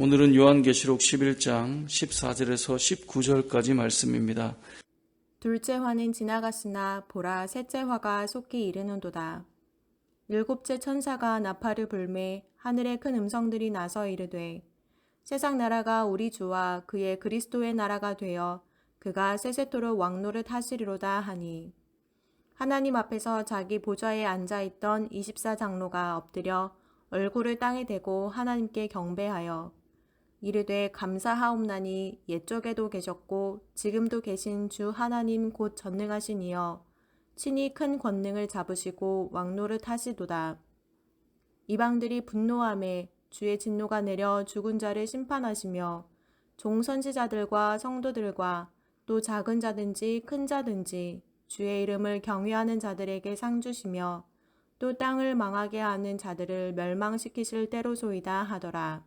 오늘은 요한계시록 11장 14절에서 19절까지 말씀입니다. 둘째 화는 지나갔으나 보라 셋째 화가 속히 이르는도다. 일곱째 천사가 나팔을 불매 하늘에 큰 음성들이 나서 이르되 세상 나라가 우리 주와 그의 그리스도의 나라가 되어 그가 세세토록 왕노릇 하시리로다 하니 하나님 앞에서 자기 보좌에 앉아있던 24장로가 엎드려 얼굴을 땅에 대고 하나님께 경배하여 이르되 감사하옵나니 옛적에도 계셨고 지금도 계신 주 하나님 곧 전능하신 이여 친히 큰 권능을 잡으시고 왕노릇 하시도다. 이방들이 분노하매 주의 진노가 내려 죽은 자를 심판하시며 종 선지자들과 성도들과 또 작은 자든지 큰 자든지 주의 이름을 경외하는 자들에게 상 주시며 또 땅을 망하게 하는 자들을 멸망시키실 때로소이다 하더라.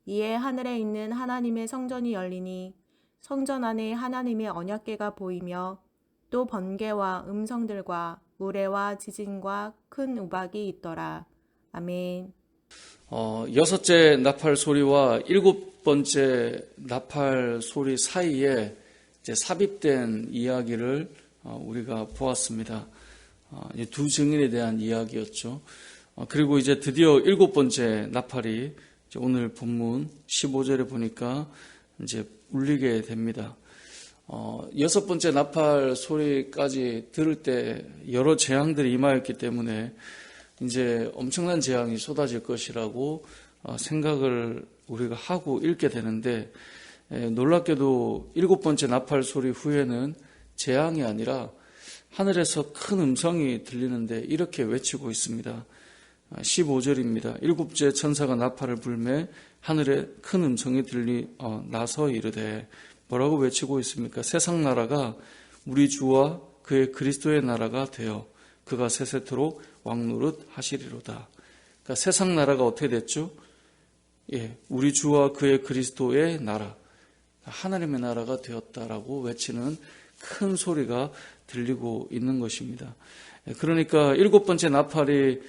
이에 하늘에 있는 하나님의 성전이 열리니 성전 안에 하나님의 언약궤가 보이며 또 번개와 음성들과 우레와 지진과 큰 우박이 있더라. 아멘. 여섯째 나팔 소리와 일곱 번째 나팔 소리 사이에 이제 삽입된 이야기를 우리가 보았습니다. 두 증인에 대한 이야기였죠. 그리고 이제 드디어 일곱 번째 나팔이 오늘 본문 15절에 보니까 이제 울리게 됩니다. 여섯 번째 나팔 소리까지 들을 때 여러 재앙들이 임하였기 때문에 이제 엄청난 재앙이 쏟아질 것이라고 생각을 우리가 하고 읽게 되는데 놀랍게도 일곱 번째 나팔 소리 후에는 재앙이 아니라 하늘에서 큰 음성이 들리는데 이렇게 외치고 있습니다. 15절입니다. 일곱째 천사가 나팔을 불매 하늘에 큰 음성이 나서 이르되 뭐라고 외치고 있습니까? 세상 나라가 우리 주와 그의 그리스도의 나라가 되어 그가 세세토록 왕노릇 하시리로다. 그러니까 세상 나라가 어떻게 됐죠? 우리 주와 그의 그리스도의 나라, 하나님의 나라가 되었다라고 외치는 큰 소리가 들리고 있는 것입니다. 그러니까 일곱 번째 나팔이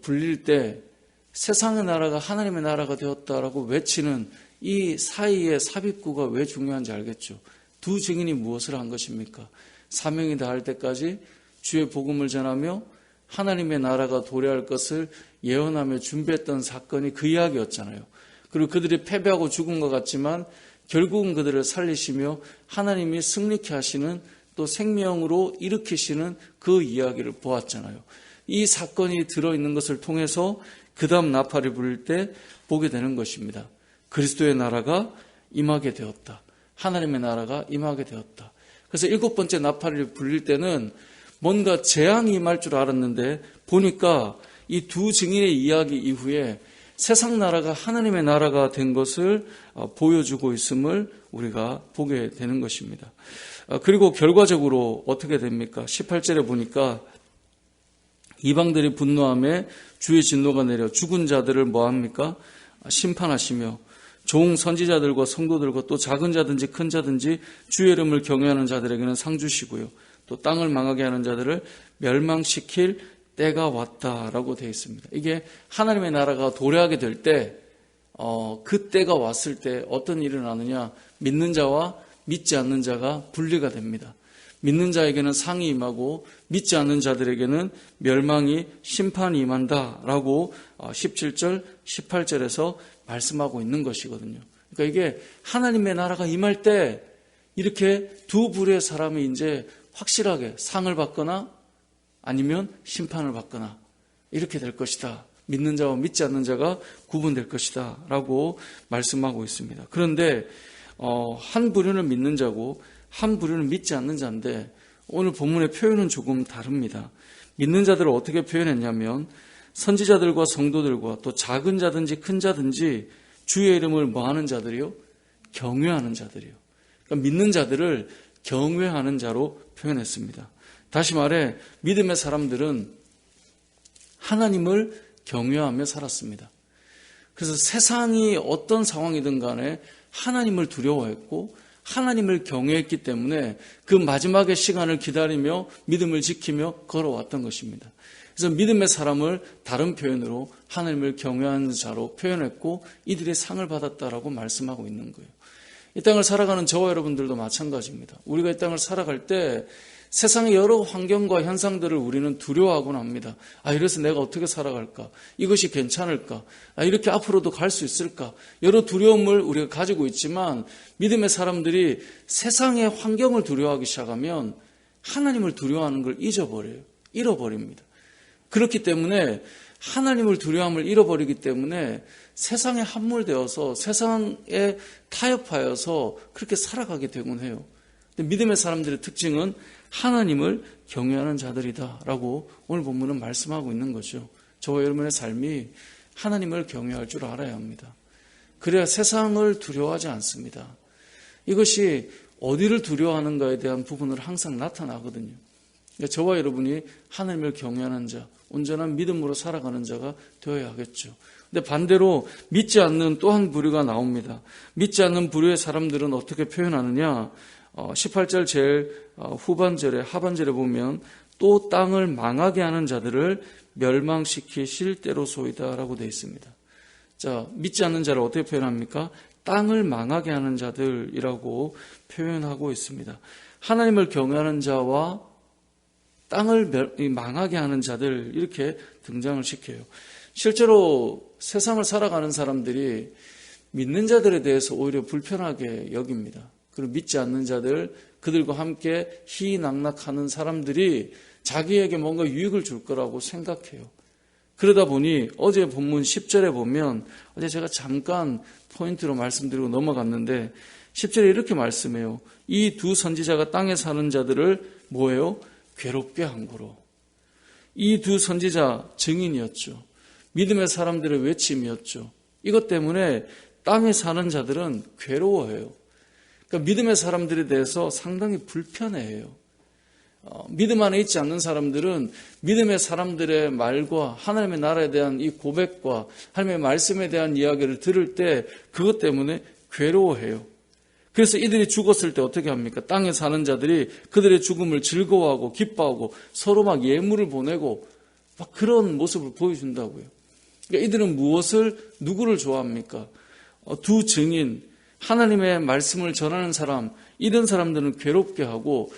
불릴 때 세상의 나라가 하나님의 나라가 되었다라고 외치는 이 사이의 삽입구가 왜 중요한지 알겠죠? 두 증인이 무엇을 한 것입니까? 사명이 다할 때까지 주의 복음을 전하며 하나님의 나라가 도래할 것을 예언하며 준비했던 사건이 그 이야기였잖아요. 그리고 그들이 패배하고 죽은 것 같지만 결국은 그들을 살리시며 하나님이 승리케 하시는 또 생명으로 일으키시는 그 이야기를 보았잖아요. 이 사건이 들어있는 것을 통해서 그 다음 나팔이 불릴 때 보게 되는 것입니다. 그리스도의 나라가 임하게 되었다. 하나님의 나라가 임하게 되었다. 그래서 일곱 번째 나팔이 불릴 때는 뭔가 재앙이 임할 줄 알았는데 보니까 이 두 증인의 이야기 이후에 세상 나라가 하나님의 나라가 된 것을 보여주고 있음을 우리가 보게 되는 것입니다. 그리고 결과적으로 어떻게 됩니까? 18절에 보니까 이방들이 분노하며 주의 진노가 내려 죽은 자들을 뭐합니까? 심판하시며 종 선지자들과 성도들과 또 작은 자든지 큰 자든지 주의 이름을 경외하는 자들에게는 상 주시고요. 또 땅을 망하게 하는 자들을 멸망시킬 때가 왔다라고 되어 있습니다. 이게 하나님의 나라가 도래하게 될 때, 그 때가 왔을 때 어떤 일이 일어나느냐? 믿는 자와 믿지 않는 자가 분리가 됩니다. 믿는 자에게는 상이 임하고 믿지 않는 자들에게는 멸망이 심판이 임한다라고 17절, 18절에서 말씀하고 있는 것이거든요. 그러니까 이게 하나님의 나라가 임할 때 이렇게 두 부류의 사람이 이제 확실하게 상을 받거나 아니면 심판을 받거나 이렇게 될 것이다. 믿는 자와 믿지 않는 자가 구분될 것이다 라고 말씀하고 있습니다. 그런데 한 부류는 믿는 자고 한 부류는 믿지 않는 자인데 오늘 본문의 표현은 조금 다릅니다. 믿는 자들을 어떻게 표현했냐면 선지자들과 성도들과 또 작은 자든지 큰 자든지 주의 이름을 뭐하는 자들이요? 경외하는 자들이요. 그러니까 믿는 자들을 경외하는 자로 표현했습니다. 다시 말해 믿음의 사람들은 하나님을 경외하며 살았습니다. 그래서 세상이 어떤 상황이든 간에 하나님을 두려워했고 하나님을 경외했기 때문에 그 마지막의 시간을 기다리며 믿음을 지키며 걸어왔던 것입니다. 그래서 믿음의 사람을 다른 표현으로 하나님을 경외하는 자로 표현했고 이들이 상을 받았다라고 말씀하고 있는 거예요. 이 땅을 살아가는 저와 여러분들도 마찬가지입니다. 우리가 이 땅을 살아갈 때 세상의 여러 환경과 현상들을 우리는 두려워하곤 합니다. 이래서 내가 어떻게 살아갈까? 이것이 괜찮을까? 이렇게 앞으로도 갈 수 있을까? 여러 두려움을 우리가 가지고 있지만 믿음의 사람들이 세상의 환경을 두려워하기 시작하면 하나님을 두려워하는 걸 잃어버립니다. 그렇기 때문에 하나님을 두려움을 잃어버리기 때문에 세상에 함몰되어서 세상에 타협하여서 그렇게 살아가게 되곤 해요. 근데 믿음의 사람들의 특징은 하나님을 경외하는 자들이다라고 오늘 본문은 말씀하고 있는 거죠. 저와 여러분의 삶이 하나님을 경외할 줄 알아야 합니다. 그래야 세상을 두려워하지 않습니다. 이것이 어디를 두려워하는가에 대한 부분을 항상 나타나거든요. 그러니까 저와 여러분이 하나님을 경외하는 자, 온전한 믿음으로 살아가는 자가 되어야 하겠죠. 근데 반대로 믿지 않는 또 한 부류가 나옵니다. 믿지 않는 부류의 사람들은 어떻게 표현하느냐? 18절 제일 후반절에 하반절에 보면 또 땅을 망하게 하는 자들을 멸망시키실 때로소이다라고 되어 있습니다. 자, 믿지 않는 자를 어떻게 표현합니까? 땅을 망하게 하는 자들이라고 표현하고 있습니다. 하나님을 경외하는 자와 땅을 망하게 하는 자들 이렇게 등장을 시켜요. 실제로 세상을 살아가는 사람들이 믿는 자들에 대해서 오히려 불편하게 여깁니다. 그리고 믿지 않는 자들, 그들과 함께 희낙낙하는 사람들이 자기에게 뭔가 유익을 줄 거라고 생각해요. 그러다 보니 어제 본문 10절에 보면 어제 제가 잠깐 포인트로 말씀드리고 넘어갔는데 10절에 이렇게 말씀해요. 이 두 선지자가 땅에 사는 자들을 뭐예요? 괴롭게 한 거로. 이 두 선지자 증인이었죠. 믿음의 사람들의 외침이었죠. 이것 때문에 땅에 사는 자들은 괴로워해요. 그러니까 믿음의 사람들에 대해서 상당히 불편해해요. 믿음 안에 있지 않는 사람들은 믿음의 사람들의 말과 하나님의 나라에 대한 이 고백과 하나님의 말씀에 대한 이야기를 들을 때 그것 때문에 괴로워해요. 그래서 이들이 죽었을 때 어떻게 합니까? 땅에 사는 자들이 그들의 죽음을 즐거워하고 기뻐하고 서로 막 예물을 보내고 막 그런 모습을 보여준다고요. 그러니까 이들은 누구를 좋아합니까? 두 증인, 하나님의 말씀을 전하는 사람, 이런 사람들은 괴롭게 하고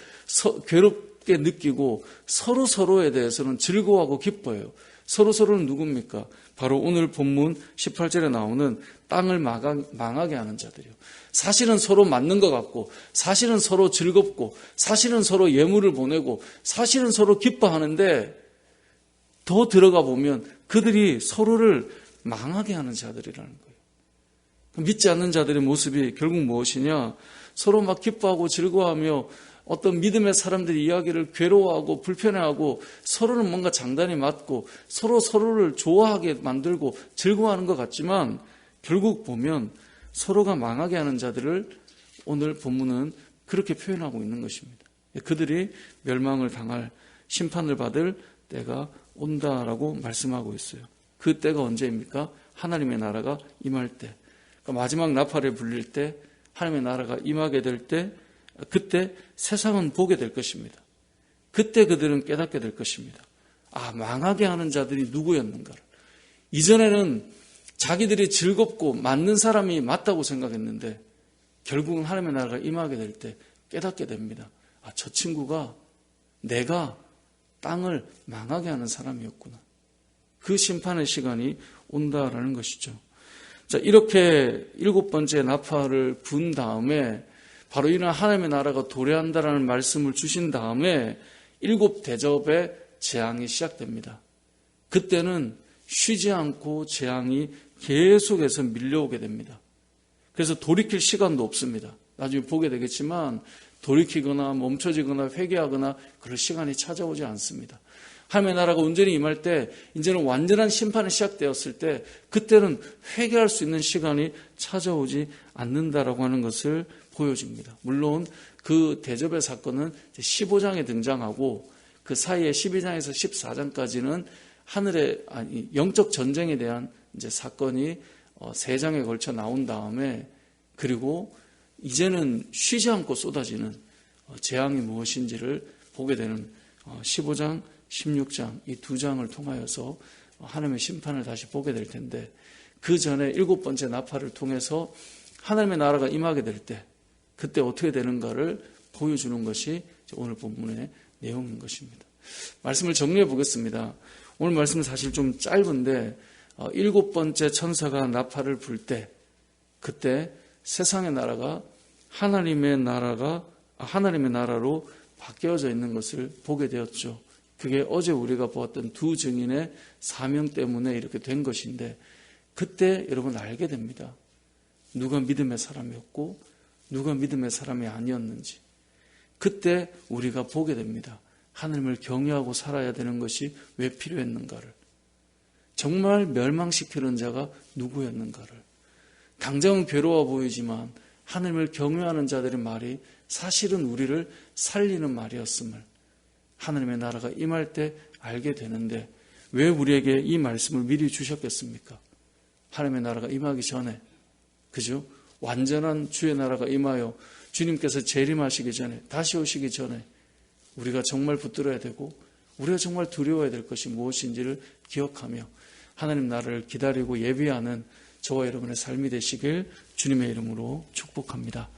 괴롭게 느끼고 서로에 대해서는 즐거워하고 기뻐해요. 서로는 누굽니까? 바로 오늘 본문 18절에 나오는 땅을 망하게 하는 자들이요. 사실은 서로 맞는 것 같고 사실은 서로 즐겁고 사실은 서로 예물을 보내고 사실은 서로 기뻐하는데 더 들어가 보면 그들이 서로를 망하게 하는 자들이라는 거예요. 믿지 않는 자들의 모습이 결국 무엇이냐? 서로 막 기뻐하고 즐거워하며 어떤 믿음의 사람들이 이야기를 괴로워하고 불편해하고 서로는 뭔가 장단이 맞고 서로를 좋아하게 만들고 즐거워하는 것 같지만 결국 보면 서로가 망하게 하는 자들을 오늘 본문은 그렇게 표현하고 있는 것입니다. 그들이 멸망을 당할 심판을 받을 때가 온다라고 말씀하고 있어요. 그 때가 언제입니까? 하나님의 나라가 임할 때. 그러니까 마지막 나팔에 불릴 때 하나님의 나라가 임하게 될 때 그때 세상은 보게 될 것입니다. 그때 그들은 깨닫게 될 것입니다. 망하게 하는 자들이 누구였는가를. 이전에는 자기들이 즐겁고 맞는 사람이 맞다고 생각했는데 결국은 하나님의 나라가 임하게 될 때 깨닫게 됩니다. 저 친구가 내가 땅을 망하게 하는 사람이었구나. 그 심판의 시간이 온다라는 것이죠. 자, 이렇게 7번째 나팔을 분 다음에 바로 이런 하나님의 나라가 도래한다라는 말씀을 주신 다음에 7 대접의 재앙이 시작됩니다. 그때는 쉬지 않고 재앙이 계속해서 밀려오게 됩니다. 그래서 돌이킬 시간도 없습니다. 나중에 보게 되겠지만 돌이키거나 멈춰지거나 회개하거나 그럴 시간이 찾아오지 않습니다. 하나님의 나라가 온전히 임할 때 이제는 완전한 심판이 시작되었을 때 그때는 회개할 수 있는 시간이 찾아오지 않는다라고 하는 것을 보여줍니다. 물론 그 대접의 사건은 15장에 등장하고 그 사이에 12장에서 14장까지는 영적 전쟁에 대한 이제 사건이 3장에 걸쳐 나온 다음에 그리고 이제는 쉬지 않고 쏟아지는 재앙이 무엇인지를 보게 되는 15장, 16장 이 두 장을 통하여서 하나님의 심판을 다시 보게 될 텐데, 그 전에 7번째 나팔을 통해서 하나님의 나라가 임하게 될 때 그때 어떻게 되는가를 보여주는 것이 오늘 본문의 내용인 것입니다. 말씀을 정리해 보겠습니다. 오늘 말씀은 사실 좀 짧은데 7번째 천사가 나팔을 불 때 그때 세상의 나라가 하나님의 나라로 바뀌어져 있는 것을 보게 되었죠. 그게 어제 우리가 보았던 두 증인의 사명 때문에 이렇게 된 것인데, 그때 여러분 알게 됩니다. 누가 믿음의 사람이었고 누가 믿음의 사람이 아니었는지. 그때 우리가 보게 됩니다. 하나님을 경외하고 살아야 되는 것이 왜 필요했는가를, 정말 멸망시키는 자가 누구였는가를. 당장은 괴로워 보이지만 하나님을 경외하는 자들의 말이 사실은 우리를 살리는 말이었음을 하나님의 나라가 임할 때 알게 되는데, 왜 우리에게 이 말씀을 미리 주셨겠습니까? 하나님의 나라가 임하기 전에, 그죠? 완전한 주의 나라가 임하여 주님께서 재림하시기 전에, 다시 오시기 전에 우리가 정말 붙들어야 되고 우리가 정말 두려워야 될 것이 무엇인지를 기억하며 하나님 나라를 기다리고 예비하는 저와 여러분의 삶이 되시길 주님의 이름으로 축복합니다.